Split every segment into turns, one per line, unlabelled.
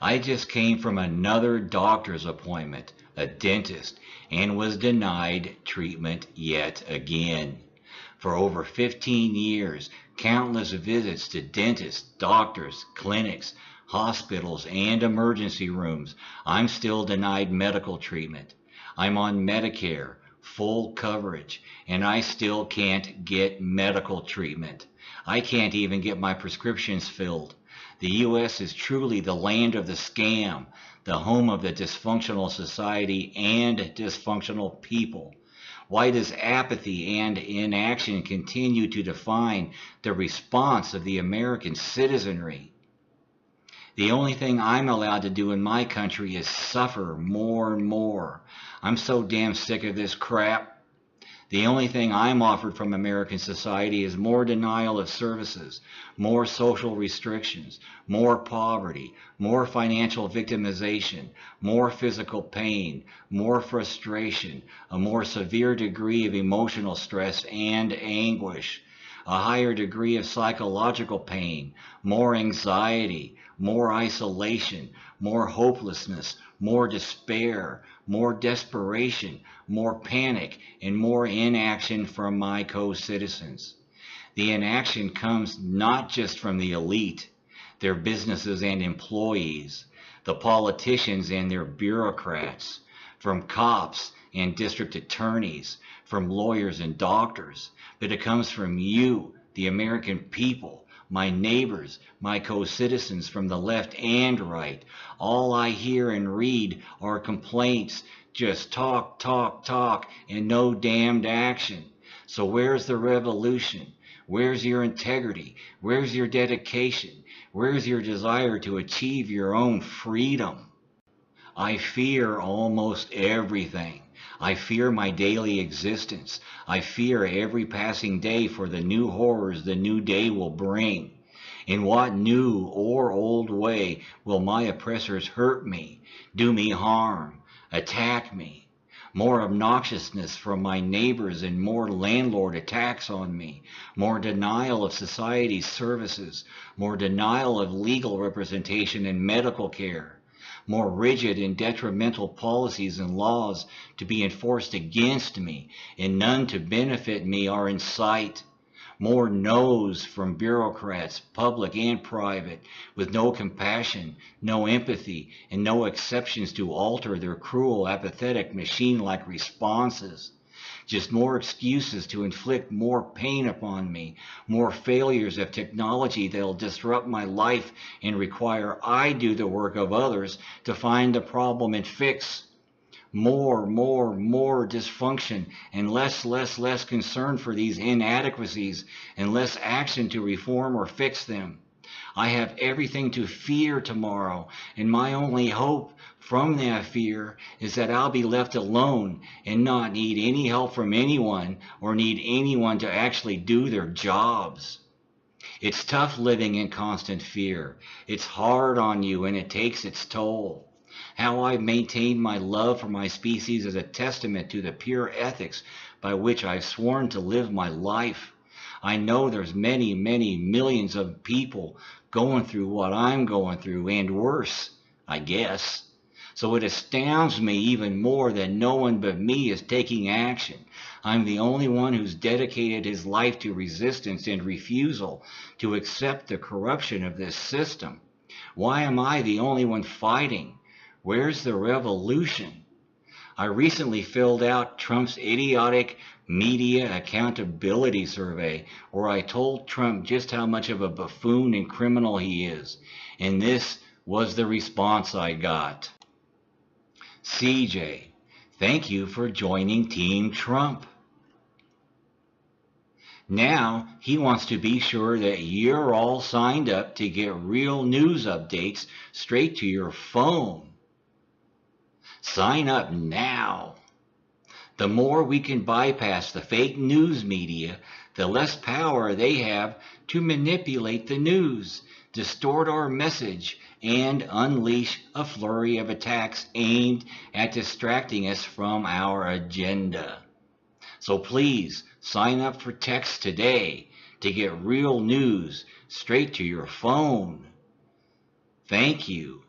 I just came from another doctor's appointment, a dentist, and was denied treatment yet again. For over 15 years, countless visits to dentists, doctors, clinics, hospitals, and emergency rooms, I'm still denied medical treatment. I'm on Medicare, full coverage, and I still can't get medical treatment. I can't even get my prescriptions filled. The U.S. is truly the land of the scam, the home of the dysfunctional society and dysfunctional people. Why does apathy and inaction continue to define the response of the American citizenry? The only thing I'm allowed to do in my country is suffer more and more. I'm so damn sick of this crap. The only thing I'm offered from American society is more denial of services, more social restrictions, more poverty, more financial victimization, more physical pain, more frustration, a more severe degree of emotional stress and anguish, a higher degree of psychological pain, more anxiety, more isolation, more hopelessness, more despair, more desperation, more panic, and more inaction from my co-citizens. The inaction comes not just from the elite, their businesses and employees, the politicians and their bureaucrats, from cops and district attorneys, from lawyers and doctors, but it comes from you, the American people, my neighbors, my co-citizens from the left and right. All I hear and read are complaints, just talk, talk, talk, and no damned action. So where's the revolution? Where's your integrity? Where's your dedication? Where's your desire to achieve your own freedom? I fear almost everything. I fear my daily existence. I fear every passing day for the new horrors the new day will bring. In what new or old way will my oppressors hurt me, do me harm, attack me? More obnoxiousness from my neighbors and more landlord attacks on me, more denial of society's services, more denial of legal representation and medical care, more rigid and detrimental policies and laws to be enforced against me, and none to benefit me are in sight. More no's from bureaucrats, public and private, with no compassion, no empathy, and no exceptions to alter their cruel, apathetic, machine-like responses. Just more excuses to inflict more pain upon me, more failures of technology that'll disrupt my life and require I do the work of others to find the problem and fix. More dysfunction and less concern for these inadequacies and less action to reform or fix them. I have everything to fear tomorrow, and my only hope from that fear is that I'll be left alone and not need any help from anyone or need anyone to actually do their jobs. It's tough living in constant fear. It's hard on you and it takes its toll. How I've maintained my love for my species is a testament to the pure ethics by which I've sworn to live my life. I know there's many millions of people going through what I'm going through and worse, I guess. So it astounds me even more that no one but me is taking action. I'm the only one who's dedicated his life to resistance and refusal to accept the corruption of this system. Why am I the only one fighting? Where's the revolution? I recently filled out Trump's idiotic media accountability survey where I told Trump just how much of a buffoon and criminal he is. And this was the response I got. CJ, thank you for joining Team Trump. Now he wants to be sure that you're all signed up to get real news updates straight to your phone. Sign up now. The more we can bypass the fake news media, the less power they have to manipulate the news, distort our message, and unleash a flurry of attacks aimed at distracting us from our agenda. So please sign up for text today to get real news straight to your phone. Thank you.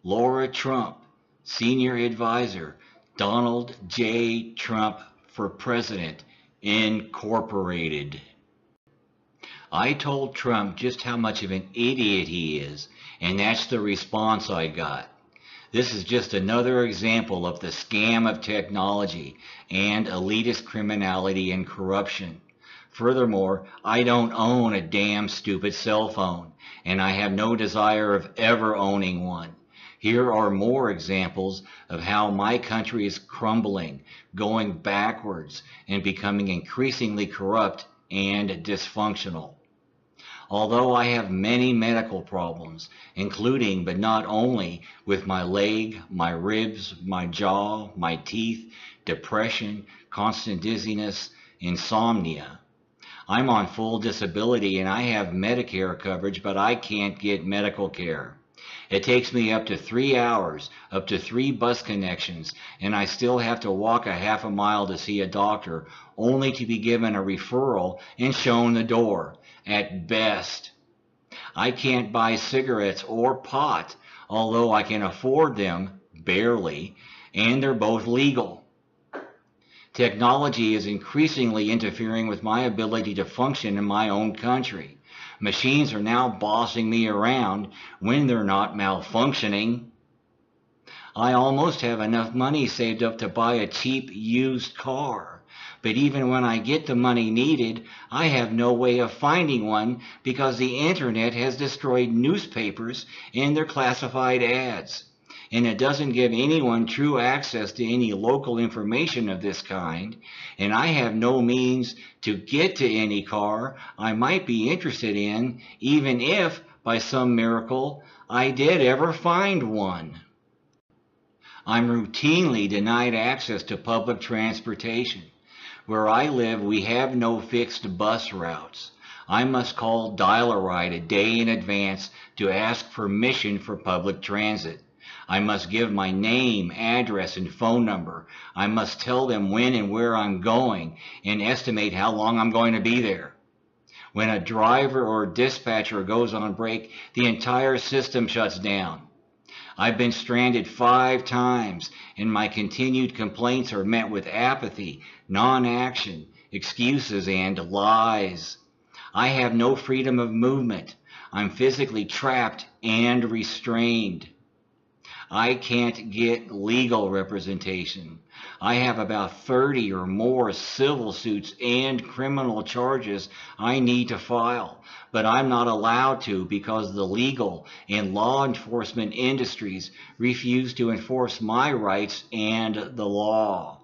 Laura Trump, Senior Advisor, Donald J. Trump for President, Incorporated. I told Trump just how much of an idiot he is, and that's the response I got. This is just another example of the scam of technology and elitist criminality and corruption. Furthermore, I don't own a damn stupid cell phone, and I have no desire of ever owning one. Here are more examples of how my country is crumbling, going backwards, and becoming increasingly corrupt and dysfunctional. Although I have many medical problems, including but not only with my leg, my ribs, my jaw, my teeth, depression, constant dizziness, insomnia. I'm on full disability and I have Medicare coverage, but I can't get medical care. It takes me up to 3 hours, up to 3 bus connections, and I still have to walk a half a mile to see a doctor, only to be given a referral and shown the door, at best. I can't buy cigarettes or pot, although I can afford them, barely, and they're both legal. Technology is increasingly interfering with my ability to function in my own country. Machines are now bossing me around when they're not malfunctioning. I almost have enough money saved up to buy a cheap used car. But even when I get the money needed, I have no way of finding one because the internet has destroyed newspapers and their classified ads. And it doesn't give anyone true access to any local information of this kind, and I have no means to get to any car I might be interested in, even if, by some miracle, I did ever find one. I'm routinely denied access to public transportation. Where I live, we have no fixed bus routes. I must call Dial-A-Ride a day in advance to ask permission for public transit. I must give my name, address, and phone number. I must tell them when and where I'm going and estimate how long I'm going to be there. When a driver or dispatcher goes on break, the entire system shuts down. I've been stranded 5 times, and my continued complaints are met with apathy, non-action, excuses, and lies. I have no freedom of movement. I'm physically trapped and restrained. I can't get legal representation. I have about 30 or more civil suits and criminal charges I need to file, but I'm not allowed to because the legal and law enforcement industries refuse to enforce my rights and the law.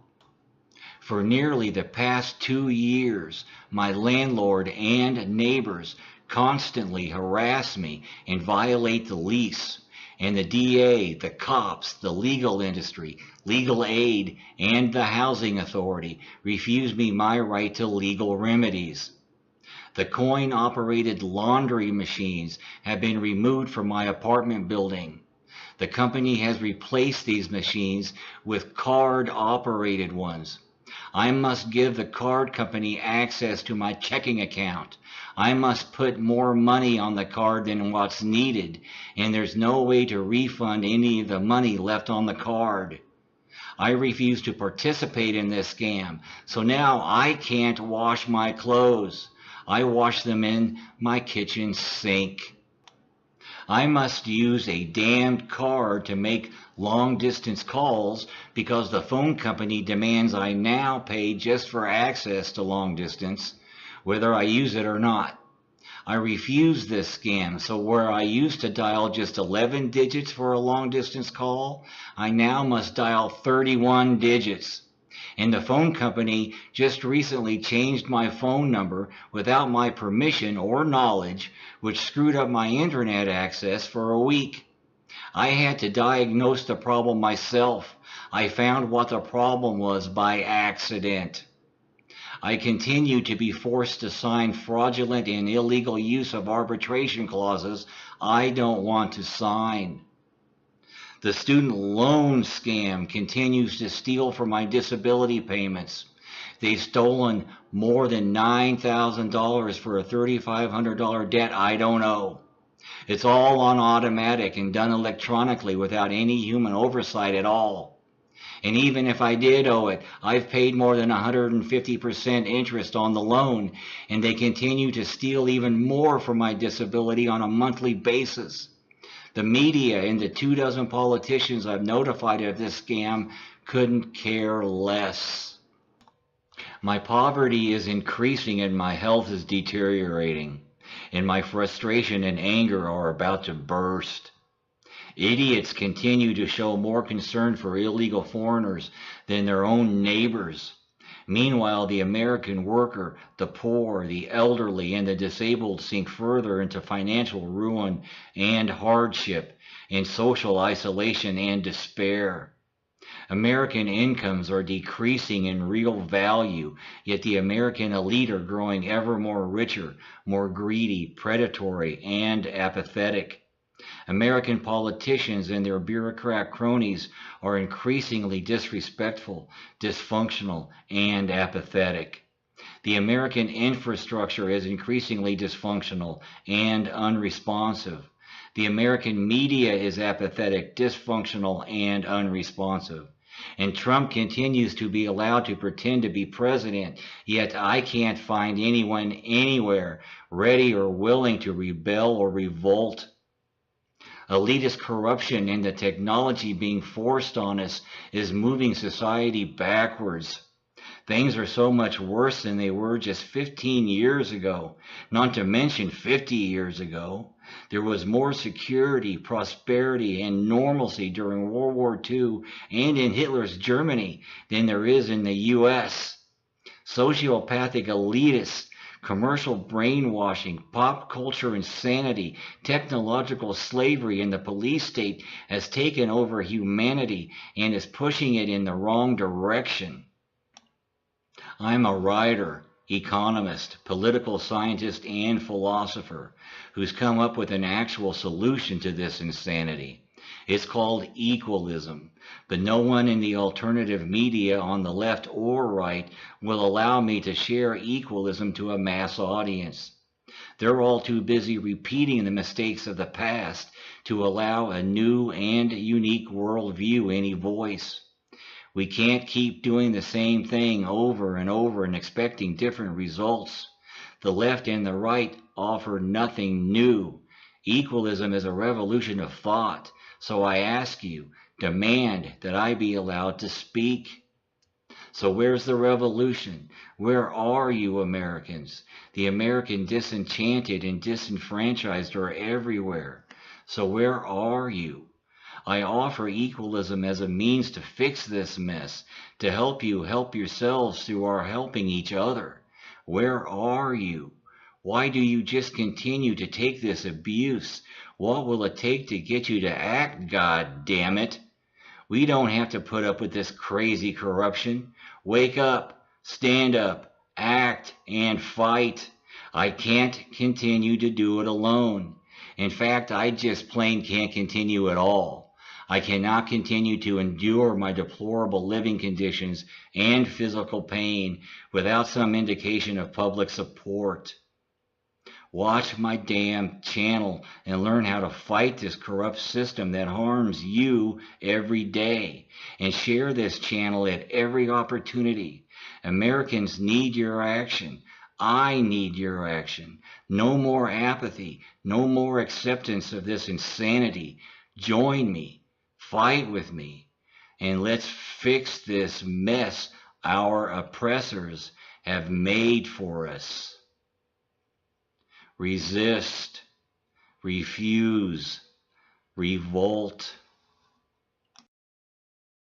For nearly the past 2 years, my landlord and neighbors constantly harass me and violate the lease. And the DA, the cops, the legal industry, legal aid, and the housing authority refuse me my right to legal remedies. The coin-operated laundry machines have been removed from my apartment building. The company has replaced these machines with card-operated ones. I must give the card company access to my checking account. I must put more money on the card than what's needed, and there's no way to refund any of the money left on the card. I refuse to participate in this scam, so now I can't wash my clothes. I wash them in my kitchen sink. I must use a damned card to make long-distance calls because the phone company demands I now pay just for access to long distance, whether I use it or not. I refuse this scam, so where I used to dial just 11 digits for a long-distance call, I now must dial 31 digits. And the phone company just recently changed my phone number without my permission or knowledge, which screwed up my internet access for a week. I had to diagnose the problem myself. I found what the problem was by accident. I continue to be forced to sign fraudulent and illegal use of arbitration clauses I don't want to sign. The student loan scam continues to steal from my disability payments. They've stolen more than $9,000 for a $3,500 debt I don't owe. It's all on automatic and done electronically without any human oversight at all. And even if I did owe it, I've paid more than 150% interest on the loan, and they continue to steal even more from my disability on a monthly basis. The media and the 24 politicians I've notified of this scam couldn't care less. My poverty is increasing and my health is deteriorating, and my frustration and anger are about to burst. Idiots continue to show more concern for illegal foreigners than their own neighbors. Meanwhile, the American worker, the poor, the elderly, and the disabled sink further into financial ruin and hardship, and social isolation and despair. American incomes are decreasing in real value, yet the American elite are growing ever more richer, more greedy, predatory, and apathetic. American politicians and their bureaucrat cronies are increasingly disrespectful, dysfunctional, and apathetic. The American infrastructure is increasingly dysfunctional and unresponsive. The American media is apathetic, dysfunctional, and unresponsive. And Trump continues to be allowed to pretend to be president, yet I can't find anyone anywhere ready or willing to rebel or revolt. Elitist corruption and the technology being forced on us is moving society backwards. Things are so much worse than they were just 15 years ago, not to mention 50 years ago. There was more security, prosperity, and normalcy during World War II and in Hitler's Germany than there is in the U.S. Sociopathic elitists, commercial brainwashing, pop culture insanity, technological slavery, and the police state has taken over humanity and is pushing it in the wrong direction. I'm a writer, economist, political scientist, and philosopher who's come up with an actual solution to this insanity. It's called equalism, but no one in the alternative media on the left or right will allow me to share equalism to a mass audience. They're all too busy repeating the mistakes of the past to allow a new and unique worldview any voice. We can't keep doing the same thing over and over and expecting different results. The left and the right offer nothing new. Equalism is a revolution of thought. So I ask you, demand that I be allowed to speak. So where's the revolution? Where are you, Americans? The American disenchanted and disenfranchised are everywhere. So where are you? I offer equalism as a means to fix this mess, to help you help yourselves through our helping each other. Where are you? Why do you just continue to take this abuse? What will it take to get you to act, God damn it? We don't have to put up with this crazy corruption. Wake up, stand up, act, and fight. I can't continue to do it alone. In fact, I just plain can't continue at all. I cannot continue to endure my deplorable living conditions and physical pain without some indication of public support. Watch my damn channel and learn how to fight this corrupt system that harms you every day. And share this channel at every opportunity. Americans need your action. I need your action. No more apathy. No more acceptance of this insanity. Join me. Fight with me. And let's fix this mess our oppressors have made for us. Resist, refuse, revolt.